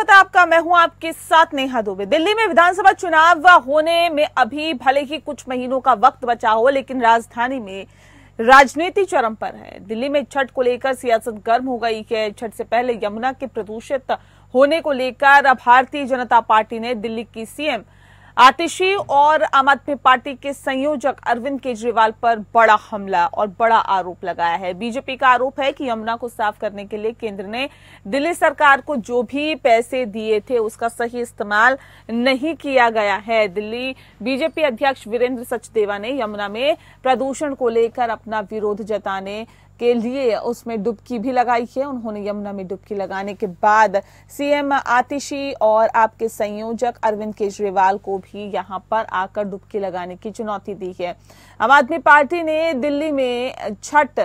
स्वागत है आपका। मैं हूं आपके साथ नेहा दुबे। दिल्ली में विधानसभा चुनाव होने में अभी भले ही कुछ महीनों का वक्त बचा हो, लेकिन राजधानी में राजनीति चरम पर है। दिल्ली में छठ को लेकर सियासत गर्म हो गई है। छठ से पहले यमुना के प्रदूषित होने को लेकर भारतीय जनता पार्टी ने दिल्ली की सीएम आतिशी और आम आदमी पार्टी के संयोजक अरविंद केजरीवाल पर बड़ा हमला और बड़ा आरोप लगाया है। बीजेपी का आरोप है कि यमुना को साफ करने के लिए केंद्र ने दिल्ली सरकार को जो भी पैसे दिए थे उसका सही इस्तेमाल नहीं किया गया है। दिल्ली बीजेपी अध्यक्ष वीरेंद्र सचदेवा ने यमुना में प्रदूषण को लेकर अपना विरोध जताने के लिए उसमें डुबकी भी लगाई है। उन्होंने यमुना में डुबकी लगाने के बाद सीएम आतिशी और आपके संयोजक अरविंद केजरीवाल को भी यहां पर आकर डुबकी लगाने की चुनौती दी है। आम आदमी पार्टी ने दिल्ली में छठ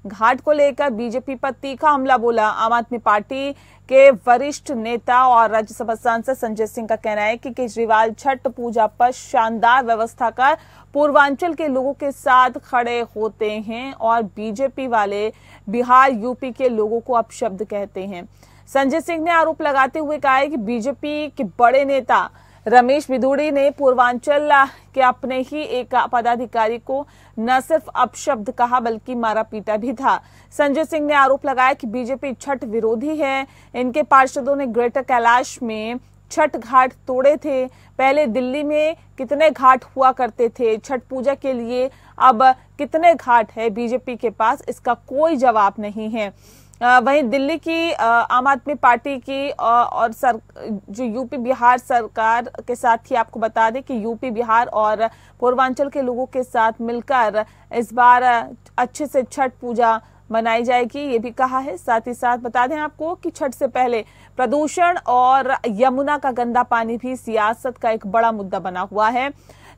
घाट को लेकर बीजेपी पर तीखा हमला बोला। आम आदमी पार्टी के वरिष्ठ नेता और राज्यसभा सांसद संजय सिंह का कहना है कि केजरीवाल छठ पूजा पर शानदार व्यवस्था कर पूर्वांचल के लोगों के साथ खड़े होते हैं और बीजेपी वाले बिहार यूपी के लोगों को अपशब्द कहते हैं। संजय सिंह ने आरोप लगाते हुए कहा है कि बीजेपी के बड़े नेता रमेश बिधूड़ी ने पूर्वांचल के अपने ही एक पदाधिकारी को न सिर्फ अपशब्द कहा बल्कि मारा पीटा भी था। संजय सिंह ने आरोप लगाया कि बीजेपी छठ विरोधी है। इनके पार्षदों ने ग्रेटर कैलाश में छठ घाट तोड़े थे। पहले दिल्ली में कितने घाट हुआ करते थे छठ पूजा के लिए, अब कितने घाट है बीजेपी के पास, इसका कोई जवाब नहीं है। वहीं दिल्ली की आम आदमी पार्टी की और जो यूपी बिहार सरकार के साथ ही आपको बता दें कि यूपी बिहार और पूर्वांचल के लोगों के साथ मिलकर इस बार अच्छे से छठ पूजा मनाई जाएगी, ये भी कहा है। साथ ही साथ बता दें आपको कि छठ से पहले प्रदूषण और यमुना का गंदा पानी भी सियासत का एक बड़ा मुद्दा बना हुआ है।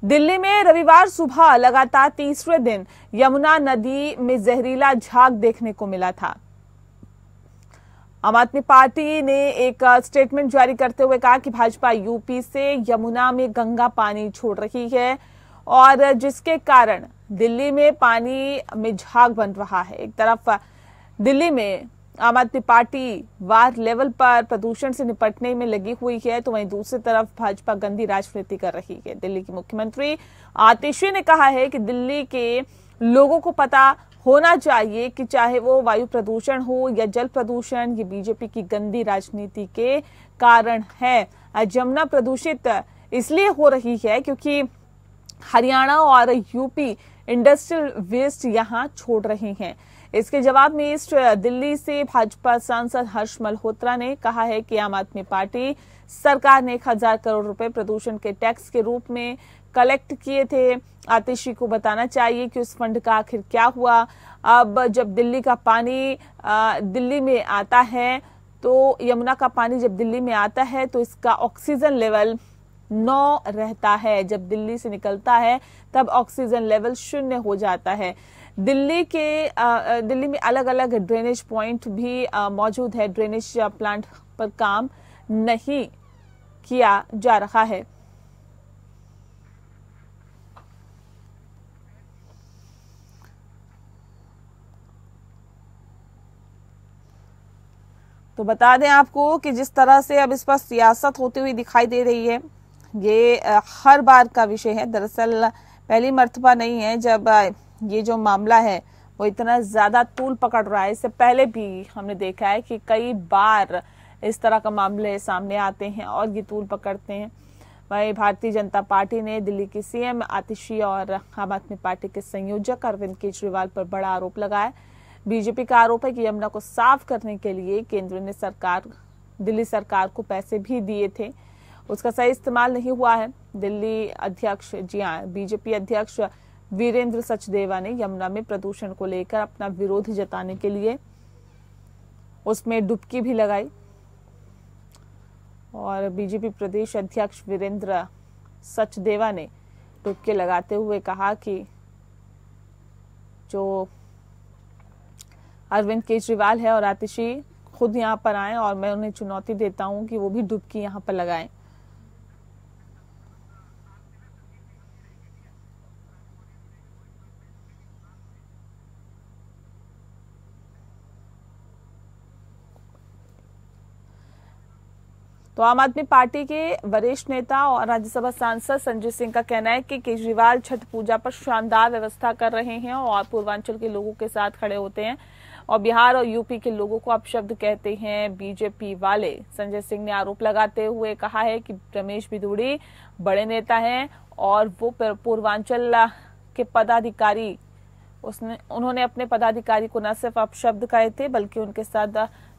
दिल्ली में रविवार सुबह लगातार तीसरे दिन यमुना नदी में जहरीला झाग देखने को मिला था। आम आदमी पार्टी ने एक स्टेटमेंट जारी करते हुए कहा कि भाजपा यूपी से यमुना में गंगा पानी छोड़ रही है और जिसके कारण दिल्ली में पानी में झाग बन रहा है। एक तरफ दिल्ली में आम आदमी पार्टी वार लेवल पर प्रदूषण से निपटने में लगी हुई है, तो वहीं दूसरी तरफ भाजपा गंदी राजनीति कर रही है। दिल्ली की मुख्यमंत्री आतिशी ने कहा है कि दिल्ली के लोगों को पता होना चाहिए कि चाहे वो वायु प्रदूषण हो या जल प्रदूषण, ये बीजेपी की गंदी राजनीति के कारण है। यमुना प्रदूषित इसलिए हो रही है क्योंकि हरियाणा और यूपी इंडस्ट्रियल वेस्ट यहां छोड़ रहे हैं। इसके जवाब में ईस्ट दिल्ली से भाजपा सांसद हर्ष मल्होत्रा ने कहा है कि आम आदमी पार्टी सरकार ने 1000 करोड़ रुपए प्रदूषण के टैक्स के रूप में कलेक्ट किए थे। आतिशी को बताना चाहिए कि उस फंड का आखिर क्या हुआ। अब जब दिल्ली का पानी दिल्ली में आता है, तो यमुना का पानी जब दिल्ली में आता है तो इसका ऑक्सीजन लेवल 9 रहता है। जब दिल्ली से निकलता है तब ऑक्सीजन लेवल 0 हो जाता है। दिल्ली में अलग अलग ड्रेनेज पॉइंट भी मौजूद है। ड्रेनेज प्लांट पर काम नहीं किया जा रहा है। तो बता दें आपको कि जिस तरह से अब इस पर सियासत होती हुई दिखाई दे रही है, ये हर बार का विषय है। दरअसल पहली मर्तबा नहीं है जब ये जो मामला है वो इतना ज्यादा तूल पकड़ रहा है। इससे पहले भी हमने देखा है कि कई बार इस तरह का मामले सामने आते हैं और ये तूल पकड़ते हैं। वहीं भारतीय जनता पार्टी ने दिल्ली की सीएम आतिशी और आम आदमी पार्टी के संयोजक अरविंद केजरीवाल पर बड़ा आरोप लगाया। बीजेपी का आरोप है कि यमुना को साफ करने के लिए केंद्र ने दिल्ली सरकार को पैसे भी दिए थे, उसका सही इस्तेमाल नहीं हुआ है। दिल्ली अध्यक्ष बीजेपी अध्यक्ष वीरेंद्र सचदेवा ने यमुना में प्रदूषण को लेकर अपना विरोध जताने के लिए उसमें डुबकी भी लगाई और बीजेपी प्रदेश अध्यक्ष वीरेंद्र सचदेवा ने डुबकी लगाते हुए कहा कि जो अरविंद केजरीवाल है और आतिशी खुद यहां पर आए और मैं उन्हें चुनौती देता हूं कि वो भी डुबकी यहां पर लगाएं। तो आम आदमी पार्टी के वरिष्ठ नेता और राज्यसभा सांसद संजय सिंह का कहना है कि केजरीवाल छठ पूजा पर शानदार व्यवस्था कर रहे हैं और पूर्वांचल के लोगों के साथ खड़े होते हैं और बिहार और यूपी के लोगों को अपशब्द कहते हैं बीजेपी वाले। संजय सिंह ने आरोप लगाते हुए कहा है कि रमेश बिधूड़ी बड़े नेता हैं और वो पूर्वांचल के पदाधिकारी उन्होंने अपने पदाधिकारी को न सिर्फ अपशब्द कहे थे बल्कि उनके साथ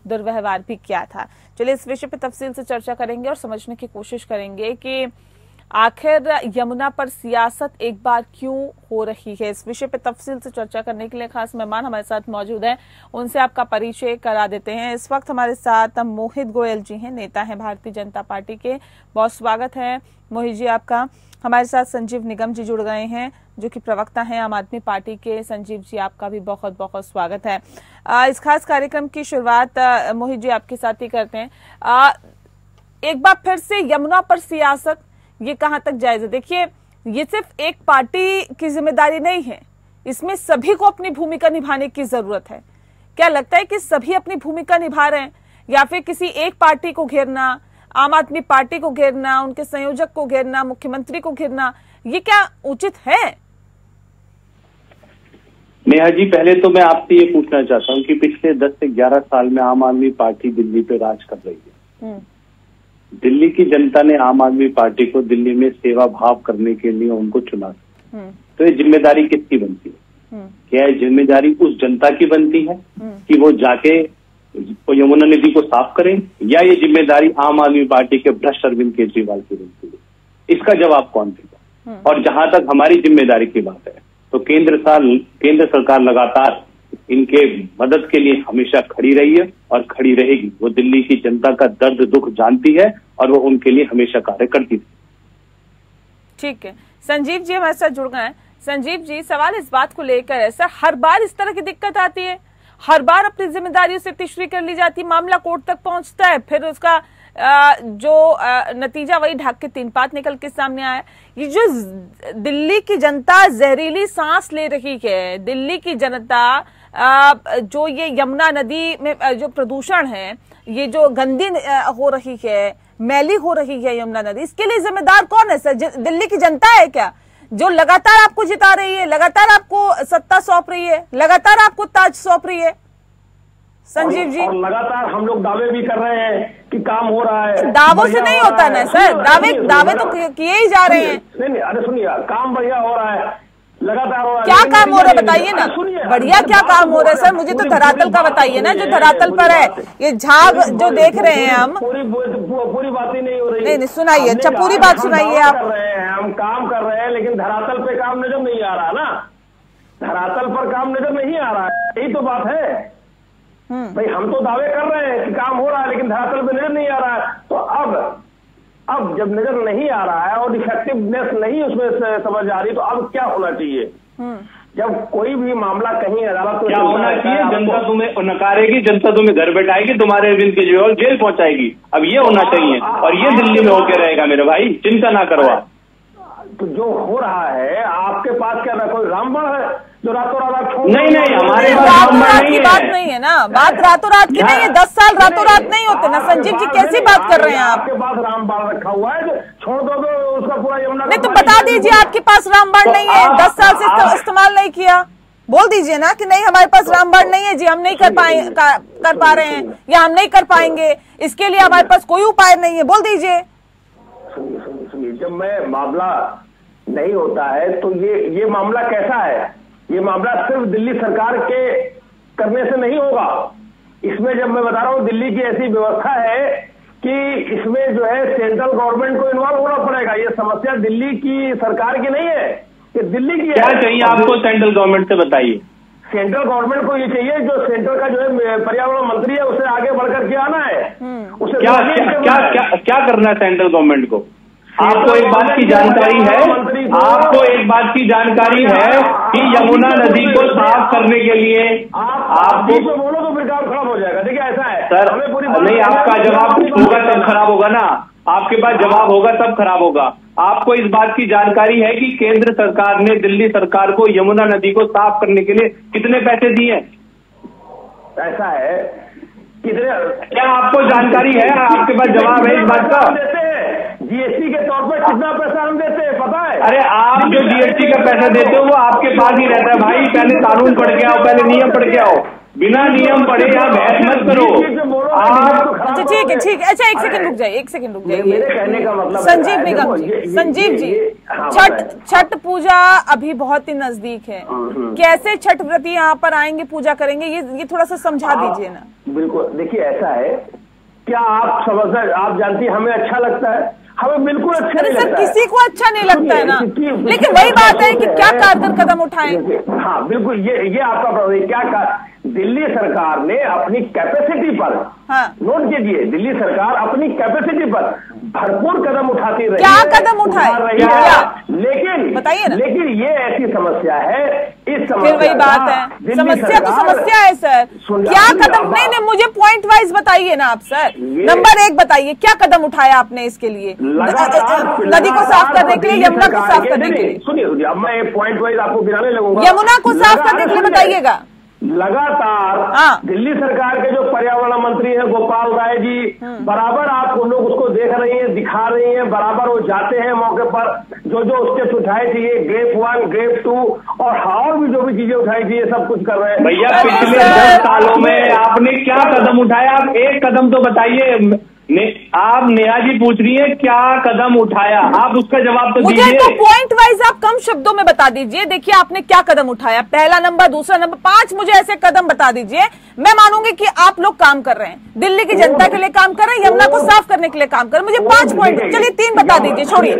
दुर्व्यवहार भी किया था। चलिए इस विषय पर तफसील से चर्चा करेंगे और समझने की कोशिश करेंगे कि आखिर यमुना पर सियासत एक बार क्यों हो रही है। इस विषय पर तफसील से चर्चा करने के लिए खास मेहमान हमारे साथ मौजूद हैं, उनसे आपका परिचय करा देते हैं। इस वक्त हमारे साथ मोहित गोयल जी हैं, नेता हैं भारतीय जनता पार्टी के। बहुत स्वागत है मोहित जी आपका। हमारे साथ संजीव निगम जी जुड़ गए हैं जो कि प्रवक्ता हैं आम आदमी पार्टी के। संजीव जी आपका भी बहुत बहुत स्वागत है। इस खास कार्यक्रम की शुरुआत मोहित जी आपके साथ ही करते हैं। एक बार फिर से यमुना पर सियासत ये कहां तक जायज है? देखिए, ये सिर्फ एक पार्टी की जिम्मेदारी नहीं है, इसमें सभी को अपनी भूमिका निभाने की जरूरत है। क्या लगता है कि सभी अपनी भूमिका निभा रहे हैं या फिर किसी एक पार्टी को घेरना, आम आदमी पार्टी को घेरना, उनके संयोजक को घेरना, मुख्यमंत्री को घेरना, ये क्या उचित है? नेहा जी, पहले तो मैं आपसे ये पूछना चाहता हूँ कि पिछले 10 से 11 साल में आम आदमी पार्टी दिल्ली पे राज कर रही है। दिल्ली की जनता ने आम आदमी पार्टी को दिल्ली में सेवा भाव करने के लिए उनको चुना। तो ये जिम्मेदारी किसकी बनती है? क्या ये जिम्मेदारी उस जनता की बनती है कि वो जाके यमुना नदी को साफ करें, या ये जिम्मेदारी आम आदमी पार्टी के भ्रष्ट अरविंद केजरीवाल की बनती है? इसका जवाब कौन देगा? और जहां तक हमारी जिम्मेदारी की बात है तो केंद्र सरकार लगातार इनके मदद के लिए हमेशा खड़ी रही है और खड़ी रहेगी। वो दिल्ली की जनता का दर्द दुख जानती है और वो उनके लिए हमेशा कार्य करती थी। ठीक है, संजीव जी हमारे साथ जुड़ गए हैं। संजीव जी, सवाल इस बात को लेकर है सर, हर बार इस तरह की दिक्कत आती है, हर बार अपनी जिम्मेदारियों से तिश्री कर ली जाती है, मामला कोर्ट तक पहुंचता है, फिर उसका जो नतीजा वही ढाक के तीन पात निकल के सामने आया। ये जो दिल्ली की जनता जहरीली सांस ले रही है, दिल्ली की जनता जो ये यमुना नदी में जो प्रदूषण है, ये जो गंदी हो रही है, मैली हो रही है यमुना नदी, इसके लिए जिम्मेदार कौन है सर? दिल्ली की जनता है क्या, जो लगातार आपको जिता रही है, लगातार आपको सत्ता सौंप रही है, लगातार आपको ताज सौंप रही है? संजीव जी, और लगातार हम लोग दावे भी कर रहे हैं कि काम हो रहा है। दावों से नहीं होता ना सर, दावे तो किए ही जा रहे हैं। नहीं, अरे सुनिए, काम बढ़िया हो रहा है, लगातार हो रहा है। क्या काम हो रहा है बताइए ना, बढ़िया क्या काम हो रहा है सर? मुझे तो धरातल का बताइए ना, जो धरातल पर है, ये झाग जो देख रहे हैं हम। पूरी बात ही नहीं हो रही। नहीं, सुनाइए, अच्छा पूरी बात सुनाइए आप। हम काम कर रहे हैं लेकिन धरातल पे काम नजर नहीं आ रहा ना, धरातल पर काम नजर नहीं आ रहा है, यही तो बात है भाई। हम तो दावे कर रहे हैं कि काम हो रहा है लेकिन धरातल पे नजर नहीं आ रहा है। तो अब जब नजर नहीं आ रहा है और इफेक्टिवनेस नहीं उसमें समझ आ रही, तो अब क्या होना चाहिए? जब कोई भी मामला कहीं अदालत में क्या होना चाहिए? जनता तुम्हें नकारेगी, जनता तुम्हें घर बैठाएगी, तुम्हारे अरविंद केजरीवाल जेल पहुंचाएगी। अब ये होना चाहिए और ये दिल्ली में होके रहेगा मेरे भाई, चिंता ना करो आप। तो जो हो रहा है आपके पास क्या कोई रामबाण है जो रातों रात छोड़? नहीं, हमारे पास रातों रात की बात नहीं है ना, बात रातों रात की नहीं है। 10 साल रातों रात नहीं होते ना संजीव जी, कैसी बात कर रहे हैं आप? आपके पास रामबाण रखा हुआ है, छोड़ दो तो उसका पूरा यमुना। नहीं तो बता दीजिए, आपके पास रामबाण नहीं है, 10 साल से इस्तेमाल नहीं किया, बोल दीजिए ना कि नहीं हमारे पास रामबाण नहीं है जी, हम नहीं कर पा रहे हैं या हम नहीं कर पाएंगे, इसके लिए हमारे पास कोई उपाय नहीं है, बोल दीजिए। सुनिए, जब मैं मामला नहीं होता है तो ये मामला कैसा है? ये मामला सिर्फ दिल्ली सरकार के करने से नहीं होगा। इसमें जब मैं बता रहा हूँ, दिल्ली की ऐसी व्यवस्था है कि इसमें जो है सेंट्रल गवर्नमेंट को इन्वॉल्व होना पड़ेगा। ये समस्या दिल्ली की सरकार की नहीं है, ये दिल्ली की क्या चाहिए आपको सेंट्रल गवर्नमेंट से बताइए? सेंट्रल गवर्नमेंट को ये चाहिए, जो सेंटर का जो है पर्यावरण मंत्री है, उसे आगे बढ़कर के आना है। उसे क्या करना है सेंट्रल गवर्नमेंट को? आपको एक बात की जानकारी है, आपको एक बात की जानकारी है कि यमुना नदी को साफ करने के लिए आपको बोलो तो फिर काम खराब हो जाएगा। देखिए ऐसा है सर, नहीं, आपका जवाब होगा तब खराब होगा ना, आपके पास जवाब होगा तब खराब होगा। आपको इस बात की जानकारी है कि केंद्र सरकार ने दिल्ली सरकार को यमुना नदी को साफ करने के लिए कितने पैसे दिए? ऐसा है क्या आपको जानकारी है? आपके पास जवाब है इस बात का? देते हैं जीएसटी के तौर पर कितना पैसा हम देते हैं पता है? अरे आप जो जीएसटी का पैसा देते हो वो आपके पास ही रहता है भाई। पहले कानून पढ़ के आओ, पहले नियम पढ़ के आओ। बिना नियम पढ़े आप बहस मत करो आप। अच्छा ठीक है ठीक है। अच्छा एक सेकंड रुक जाइए, एक सेकंड रुक जाइए। मेरे कहने का मतलब संजीव निगम जी, संजीव जी, छठ पूजा अभी बहुत ही नजदीक है। कैसे छठ व्रती यहाँ पर आएंगे, पूजा करेंगे, ये थोड़ा सा समझा दीजिए ना। बिल्कुल, देखिए ऐसा है, क्या आप समझ, आप जानती हैं हमें अच्छा लगता है, हमें बिल्कुल अच्छा नहीं लगता है। किसी को अच्छा नहीं लगता है ना, लेकिन वही बात है कि क्या कारगर कदम उठाएं। हाँ बिल्कुल, ये आपका प्रश्न। क्या दिल्ली सरकार ने अपनी कैपेसिटी पर, हाँ, नोट कीजिए, दिल्ली सरकार अपनी कैपेसिटी पर भरपूर कदम उठाती रही। क्या कदम उठाए? लेकिन बताइए ना। लेकिन ये ऐसी समस्या है, इस समस्या फिर वही बात है, समस्या तो समस्या है सर। क्या कदम? नहीं, मुझे पॉइंट वाइज बताइए ना आप सर। नंबर 1 बताइए, क्या कदम उठाया आपने इसके लिए, नदी को साफ करने के लिए, यमुना को साफ करने के लिए? सुनिए, अब मैं एक पॉइंट वाइज आपको गिनाने लगूंगा। यमुना को साफ करने के लिए बताइएगा। लगातार दिल्ली सरकार के जो पर्यावरण मंत्री हैं गोपाल राय जी, बराबर आप उन लोग उसको देख रही हैं, दिखा रही हैं, बराबर वो जाते हैं मौके पर, जो स्टेप्स उठाए चाहिए, ग्रेप 1 ग्रेप 2 और भी जो भी चीजें उठाई चाहिए सब कुछ कर रहे हैं। भैया पिछले 10 सालों में आपने क्या कदम उठाया? आप एक कदम तो बताइए। आप नेहा जी पूछ रही है क्या कदम उठाया, आप उसका जवाब तो दीजिए। मुझे तो पॉइंट वाइज आप कम शब्दों में बता दीजिए। देखिए आपने क्या कदम उठाया, पहला नंबर, दूसरा नंबर, 5 मुझे ऐसे कदम बता दीजिए। मैं मानूंगी कि आप लोग काम कर रहे हैं, दिल्ली की जनता के लिए काम कर रहे हैं, यमुना को साफ करने के लिए काम कर रहे हैं। मुझे 5 पॉइंट, चलिए 3 बता दीजिए, छोड़िए।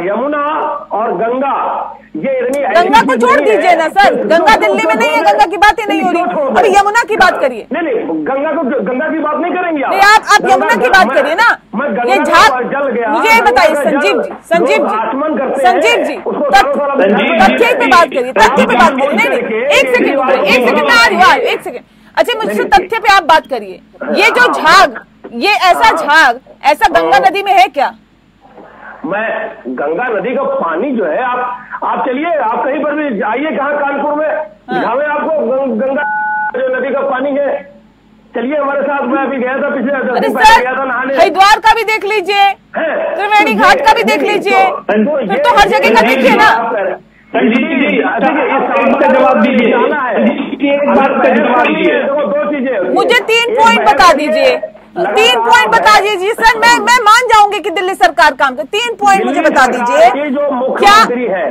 यमुना और गंगा, ये गंगा को छोड़ दीजिए ना सर, गंगा दिल्ली में नहीं है, गंगा की बात ही नहीं हो रही। अभी यमुना की बात करिए। नहीं, गंगा की बात नहीं करेंगे आप यमुना की बात करिए ना। ये झाग जल गया, मुझे ये बताइए संजीव जी, संजीव जी, तथ्य पे बात करिए, तथ्य पे बात करिए। नहीं, एक सेकंड मैं आ रही हूँ, एक सेकंड। अच्छा मुझसे तथ्य पे आप बात करिए। ये जो झाग, ये ऐसा झाग ऐसा गंगा नदी में है क्या? मैं गंगा नदी का पानी जो है, आप चलिए, आप कहीं पर भी आइए, कहाँ कानपुर में दिखावे आपको गंगा जो नदी का पानी है। चलिए हमारे साथ, मैं अभी गया था पिछले गया था नहाने। हरिद्वार का भी देख लीजिए, त्रिवेणी घाट का भी देख लीजिए, फिर तो हर जगह का देखिए ना। जवाब दीजिए, दो चीजें, मुझे 3 पॉइंट बता दीजिए, 3 पॉइंट बता दीजिए सर। मैं मान जाऊंगी कि दिल्ली सरकार काम कर। 3 पॉइंट मुझे बता दीजिए। जो मुख्यमंत्री है,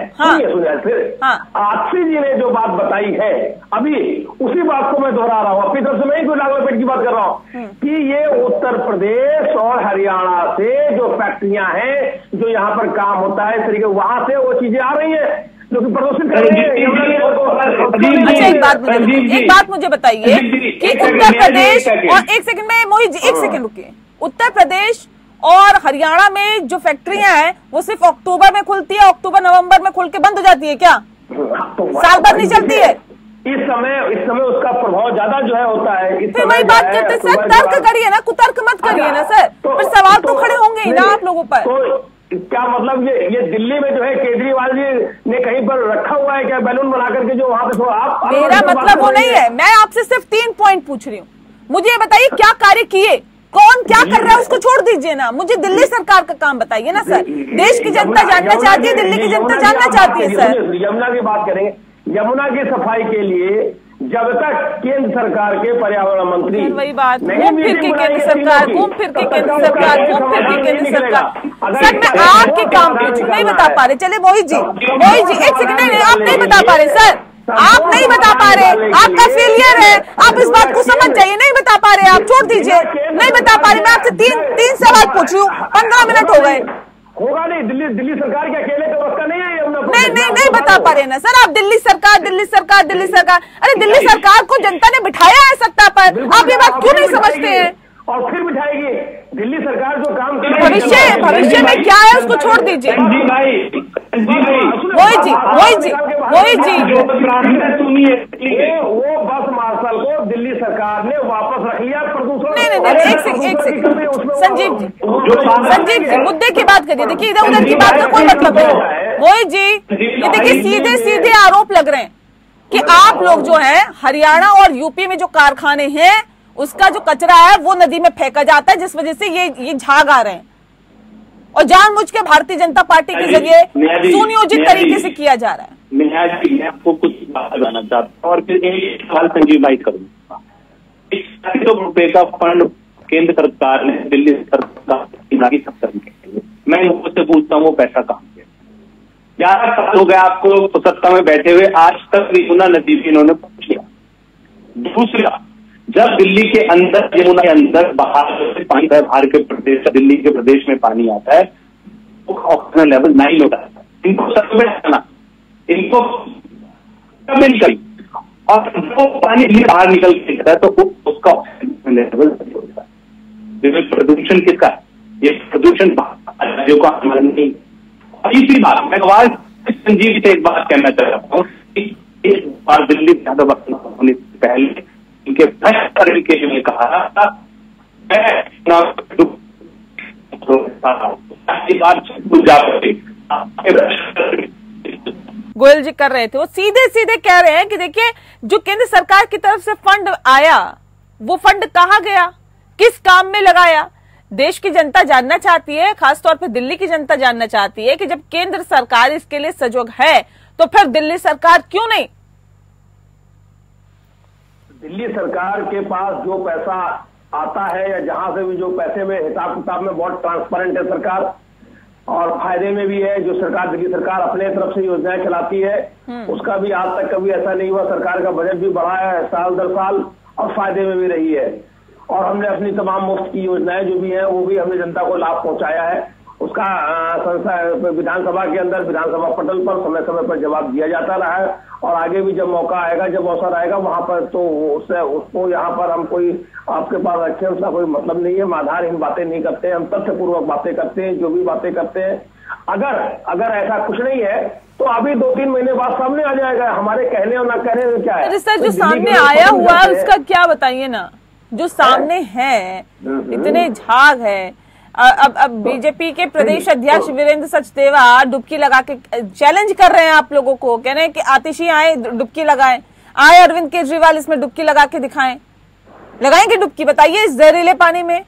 आक्षी जी ने जो बात बताई है, अभी उसी बात को मैं दोहरा रहा हूँ, अपनी तरफ से मैं ही कोई लागू की बात कर रहा हूँ कि ये उत्तर प्रदेश और हरियाणा से जो फैक्ट्रियां हैं, जो यहाँ पर काम होता है इस तरीके, वहां से वो चीजें आ रही है जो कि प्रदूषित कर रही है। अच्छा एक बात मुझे बताइए कि उत्तर प्रदेश और, एक सेकंड में मोहित जी, एक सेकंड रुकिए। उत्तर प्रदेश और हरियाणा में जो फैक्ट्रियां हैं वो सिर्फ अक्टूबर में खुलती है, अक्टूबर नवंबर में खुल के बंद हो जाती है क्या? साल भर नहीं चलती है? इस समय उसका प्रभाव ज्यादा जो है होता है। फिर वही बात करते सर, तर्क करिए ना, कुतर्क मत करिए ना सर, फिर सवाल तो खड़े होंगे ही ना आप लोगों पर। क्या मतलब ये दिल्ली में जो है केजरीवाल जी ने कहीं पर रखा हुआ है क्या बैलून बना करके जो वहां पे? आप मेरा मतलब वो नहीं है, मैं आपसे सिर्फ 3 पॉइंट पूछ रही हूँ। मुझे ये बताइए क्या कार्य किए, कौन क्या कर रहा है उसको छोड़ दीजिए ना, मुझे दिल्ली सरकार का काम बताइए ना सर। देश की जनता जानना चाहती है, दिल्ली की जनता जानना चाहती है सर। यमुना की बात करेंगे, यमुना की सफाई के लिए जब तक केंद्र सरकार के पर्यावरण मंत्री, वही बात, घूम फिर के केंद्र सरकार, घूम फिर के केंद्र सरकार, घूम फिर के केंद्र सरकार। सर मैं आपके काम पूछूं, नहीं बता पा रहे। चले मोहित जी, एक सेकंड, नहीं आप नहीं बता पा रहे सर, आप नहीं बता पा रहे, आपका फेलियर है, आप इस बात को समझ जाइए। नहीं बता पा रहे आप, छोड़ दीजिए, नहीं बता पा रहे। मैं आपसे तीन सवाल पूछ रही हूँ, 15 मिनट हो गए। होगा नहीं, दिल्ली सरकार के अकेले का वक्त नहीं है। नहीं बता पा रहे ना सर आप। दिल्ली सरकार। अरे दिल्ली सरकार को जनता ने बिठाया है सत्ता पर, आप ये बात क्यों नहीं समझते हैं? और फिर बिठाएगी दिल्ली सरकार जो काम कर भविष्य में क्या है उसको छोड़ दीजिए। मोहित जी, वो बस मार्शल को दिल्ली सरकार ने वापस रख लिया प्रदूषण। नहीं, एक सेकंड संजीव जी, मुद्दे की बात करिए। देखिए इधर उधर की बात का कोई मतलब नहीं। मोहित जी, ये देखिए सीधे आरोप लग रहे हैं कि आप लोग जो है हरियाणा और यूपी में जो कारखाने हैं उसका जो कचरा है वो नदी में फेंका जाता है, जिस वजह से ये झाग आ रहे हैं और जानबूझ के भारतीय जनता पार्टी के जरिए सुनियोजित तरीके से किया जा रहा है। नेहा जी, मैं आपको कुछ बात बताना चाहता हूँ और फिर एक सवाल संजीव भाई करूंगा। 1 करोड़ रुपए का फंड केंद्र सरकार ने दिल्ली सरकार मैं मुझसे पूछता हूँ वो पैसा कहाँ गया? 11 साल हो गया आपको सत्ता में बैठे हुए, आज तक यमुना नदी भी इन्होंने पूछ लिया। दूसरा, जब दिल्ली के अंदर यमुना के अंदर बाहर से पानी बाहर के प्रदेश दिल्ली के प्रदेश में पानी आता है तो ऑक्सीजन लेवल 9 होता है। इनको सर्वे करना, इनको निकल और वो पानी बाहर निकल के जाता है तो उसका ऑक्सीजन लेवल होता है। प्रदूषण किसका है? ये प्रदूषण राज्यों का हमारा नहीं। और तीसरी बात, मैं संजीव से एक बात कहना चाहता हूँ, एक बार दिल्ली होने से पहले इनके भ्रष्ट तरीके से कहा था गोयल जी कर रहे थे, वो सीधे सीधे कह रहे हैं कि देखिए जो केंद्र सरकार की तरफ से फंड आया वो फंड कहाँ गया, किस काम में लगाया। देश की जनता जानना चाहती है, खासतौर पर दिल्ली की जनता जानना चाहती है कि जब केंद्र सरकार इसके लिए सजग है तो फिर दिल्ली सरकार क्यों नहीं? दिल्ली सरकार के पास जो पैसा आता है या जहां से भी जो पैसे में हिसाब किताब में बहुत ट्रांसपेरेंट है सरकार, और फायदे में भी है। जो सरकार दिल्ली सरकार अपने तरफ से योजनाएं चलाती है उसका भी आज तक कभी ऐसा नहीं हुआ। सरकार का बजट भी बढ़ा है साल दर साल और फायदे में भी रही है। और हमने अपनी तमाम मुफ्त की योजनाएं जो भी हैं वो भी हमने जनता को लाभ पहुंचाया है। उसका विधानसभा के अंदर विधानसभा पटल पर समय समय पर जवाब दिया जाता रहा है और आगे भी जब मौका आएगा, जब अवसर आएगा वहां पर तो उसको यहाँ पर हम कोई आपके पास रखे उसका कोई मतलब नहीं है। हम आधारहीन बातें नहीं करते हैं, हम तथ्यपूर्वक बातें करते हैं। जो भी बातें करते हैं अगर ऐसा कुछ नहीं है तो अभी 2-3 महीने बाद सामने आ जाएगा। हमारे कहने और ना कहने में क्या है? सर, जो सामने आया हुआ है उसका क्या बताइए ना, जो सामने है इतने झाग है। अब बीजेपी के प्रदेश अध्यक्ष वीरेंद्र सचदेवा डुबकी लगा के चैलेंज कर रहे हैं आप लोगों को, कह रहे हैं कि आतिशी आए डुबकी लगाएं, आए अरविंद केजरीवाल इसमें डुबकी लगा के दिखाएं। लगाएंगे डुबकी, बताइए इस जहरीले पानी में?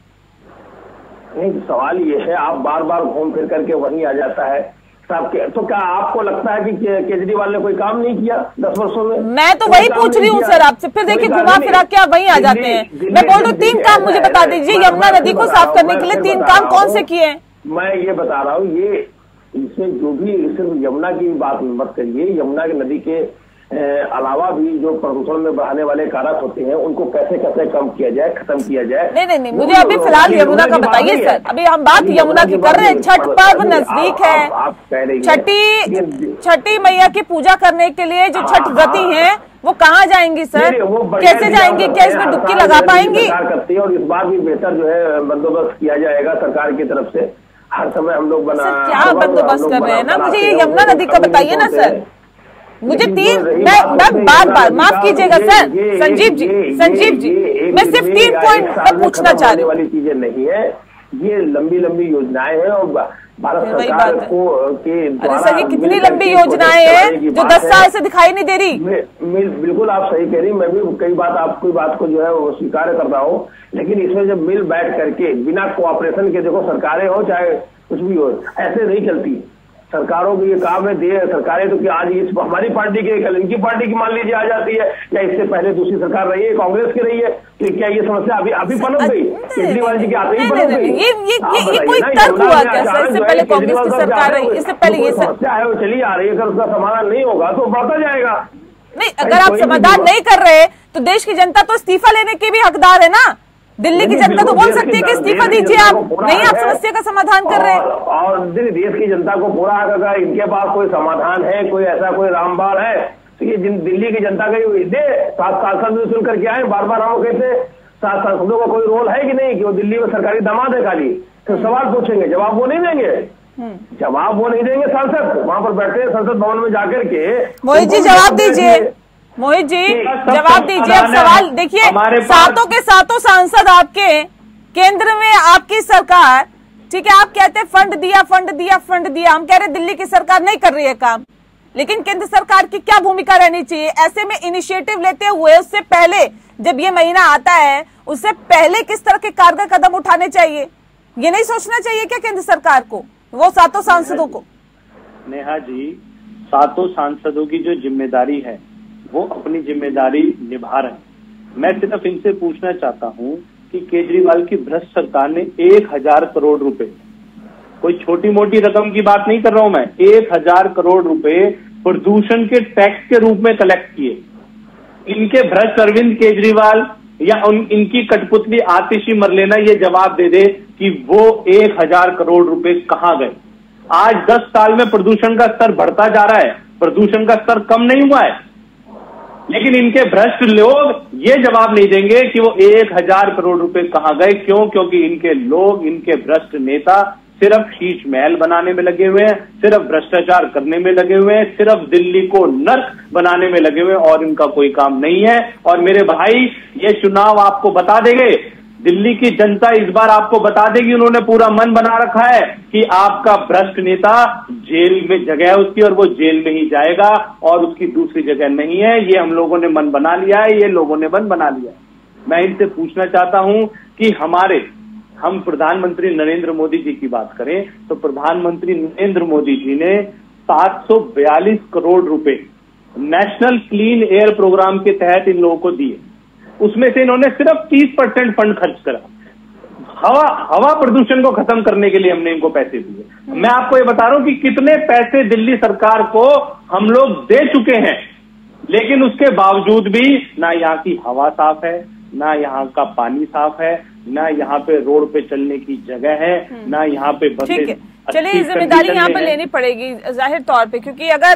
नहीं, सवाल ये है, आप बार बार घूम फिर करके वहीं आ जाता है तो क्या आपको लगता है कि केजरीवाल ने कोई काम नहीं किया 10 वर्षों में? मैं तो वही पूछ रही हूँ सर आपसे। फिर देखिए घुमा फिरा के आप वहीं आ जाते हैं। मैं बोल रहा हूँ 3 काम मुझे बता दीजिए यमुना नदी को साफ करने के लिए 3 काम कौन से किए हैं? मैं ये बता रहा हूँ, ये इसमें जो भी सिर्फ यमुना की बात मत करिए, यमुना की नदी के अलावा भी जो प्रदूषण में बढ़ाने वाले कारक होते हैं उनको कैसे कैसे कम किया जाए, खत्म किया जाए। नहीं, मुझे अभी फिलहाल यमुना का बताइए सर। अभी हम बात यमुना की कर रहे हैं। छठ पर्व नजदीक है, छठी मैया की पूजा करने के लिए जो छठ व्रती हैं वो कहाँ जाएंगी सर, कैसे जाएंगी? क्या इसमें डुबकी लगा पाएंगी? करती है और इस बार भी बेहतर जो है बंदोबस्त किया जाएगा सरकार की तरफ से। हर समय हम लोग क्या बंदोबस्त कर रहे हैं ना, मुझे ये यमुना नदी का बताइए ना सर। मुझे 3 मैं बार माफ कीजिएगा सर, संजीव जी मैं सिर्फ 3 पॉइंट मैं पूछना चाह रही हूँ। वाली चीजें नहीं है, ये लंबी योजनाएं हैं और भारत सरकार को के द्वारा। सर ये कितनी लंबी योजनाएं हैं जो 10 साल से दिखाई नहीं दे रही। बिल्कुल आप सही कह रही, मैं भी कई बात आपकी बात को जो है वो स्वीकार कर रहा हूँ, लेकिन इसमें जब मिल बैठ करके बिना कोऑपरेशन के, देखो सरकारें हो चाहे कुछ भी हो, ऐसे नहीं चलती। सरकारों को ये काम है, सरकारें तो क्या आज इस हमारी पार्टी की कल इनकी पार्टी की मान लीजिए आ जाती है, या इससे पहले दूसरी सरकार रही है कांग्रेस की रही है, तो क्या ये समस्या अभी पनप गई? केजरीवाल जी के आते ही पनप गई? ये कोई तर्क हुआ क्या सर? इससे पहले कांग्रेस की सरकार रही, इससे पहले ये समस्या है वो चली आ रही है। अगर उसका समाधान नहीं होगा तो बढ़ता जाएगा। नहीं, अगर आप समाधान नहीं कर रहे तो देश की जनता तो इस्तीफा लेने के भी हकदार है ना। दिल्ली की जनता तो बोल सकती है कि इस्तीफा दीजिए, आप नहीं, आप समस्या का समाधान कर रहे हैं। और देश की जनता को पूरा अगर इनके पास कोई समाधान है, कोई ऐसा कोई रामबाण है तो ये दिल्ली की जनता का ही दे। 7 सांसद भी सुन करके आए, बार हम कहते 7 सांसदों का कोई रोल है कि नहीं कि वो दिल्ली में सरकारी दामाद है खाली, तो सवाल पूछेंगे, जवाब वो नहीं देंगे। जवाब वो नहीं देंगे सांसद, वहां पर बैठे संसद भवन में जाकर के। मोहित जी जवाब दीजिए, मोहित जी जवाब दीजिए। अब सवाल देखिए, सातों के सातों सांसद आपके, केंद्र में आपकी सरकार, ठीक है, आप कहते हैं फंड दिया, हम कह रहे दिल्ली की सरकार नहीं कर रही है काम। लेकिन केंद्र सरकार की क्या भूमिका रहनी चाहिए? ऐसे में इनिशिएटिव लेते हुए उससे पहले जब ये महीना आता है उससे पहले किस तरह के कारगर कदम उठाने चाहिए, ये नहीं सोचना चाहिए क्या केंद्र सरकार को, वो 7 सांसदों को? नेहा जी, 7 सांसदों की जो जिम्मेदारी है वो अपनी जिम्मेदारी निभा रहे हैं। मैं सिर्फ इनसे पूछना चाहता हूं कि केजरीवाल की भ्रष्ट सरकार ने 1000 करोड़ रुपए, कोई छोटी मोटी रकम की बात नहीं कर रहा हूं मैं, 1000 करोड़ रुपए प्रदूषण के टैक्स के रूप में कलेक्ट किए। इनके भ्रष्ट अरविंद केजरीवाल या इनकी कठपुतली आतिशी मरलेना ये जवाब दे दे कि वो 1000 करोड़ रुपए कहां गए। आज 10 साल में प्रदूषण का स्तर बढ़ता जा रहा है, प्रदूषण का स्तर कम नहीं हुआ है, लेकिन इनके भ्रष्ट लोग ये जवाब नहीं देंगे कि वो 1000 करोड़ रुपए कहां गए। क्यों? क्योंकि इनके लोग, इनके भ्रष्ट नेता सिर्फ शीश महल बनाने में लगे हुए हैं, सिर्फ भ्रष्टाचार करने में लगे हुए हैं, सिर्फ दिल्ली को नर्क बनाने में लगे हुए हैं और इनका कोई काम नहीं है। और मेरे भाई, ये चुनाव आपको बता देंगे, दिल्ली की जनता इस बार आपको बता देगी, उन्होंने पूरा मन बना रखा है कि आपका भ्रष्ट नेता जेल में जगह है उसकी और वो जेल में ही जाएगा और उसकी दूसरी जगह नहीं है। ये हम लोगों ने मन बना लिया है, ये लोगों ने मन बना लिया है। मैं इनसे पूछना चाहता हूं कि हम प्रधानमंत्री नरेंद्र मोदी जी की बात करें तो प्रधानमंत्री नरेंद्र मोदी जी ने 742 करोड़ रुपए नेशनल क्लीन एयर प्रोग्राम के तहत इन लोगों को दिए। उसमें से इन्होंने सिर्फ 30% फंड खर्च करा। हवा प्रदूषण को खत्म करने के लिए हमने इनको पैसे दिए। मैं आपको ये बता रहा हूं कि कितने पैसे दिल्ली सरकार को हम लोग दे चुके हैं, लेकिन उसके बावजूद भी ना यहाँ की हवा साफ है, ना यहाँ का पानी साफ है, ना यहाँ पे रोड पे चलने की जगह है, ना यहाँ पे बसें। चलिए, जिम्मेदारी यहाँ पर लेनी पड़ेगी जाहिर तौर पे, क्योंकि अगर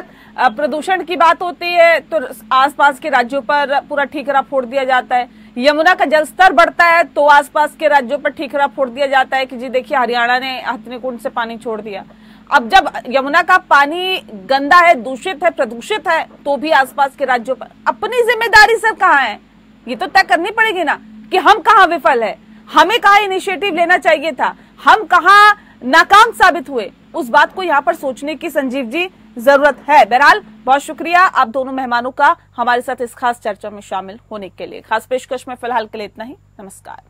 प्रदूषण की बात होती है तो आसपास के राज्यों पर पूरा ठीकरा फोड़ दिया जाता है। यमुना का जलस्तर बढ़ता है तो आसपास के राज्यों पर ठीकरा फोड़ दिया जाता है कि जी देखिए हरियाणा ने हथनीकुंड से पानी छोड़ दिया। अब जब यमुना का पानी गंदा है, दूषित है, प्रदूषित है, तो भी आसपास के राज्यों पर अपनी जिम्मेदारी सर कहाँ है, ये तो तय करनी पड़ेगी ना कि हम कहाँ विफल है, हमें कहाँ इनिशिएटिव लेना चाहिए था, हम कहाँ नाकाम साबित हुए। उस बात को यहाँ पर सोचने की संजीव जी जरूरत है। बहरहाल बहुत शुक्रिया आप दोनों मेहमानों का हमारे साथ इस खास चर्चा में शामिल होने के लिए। खास पेशकश में फिलहाल के लिए इतना ही। नमस्कार।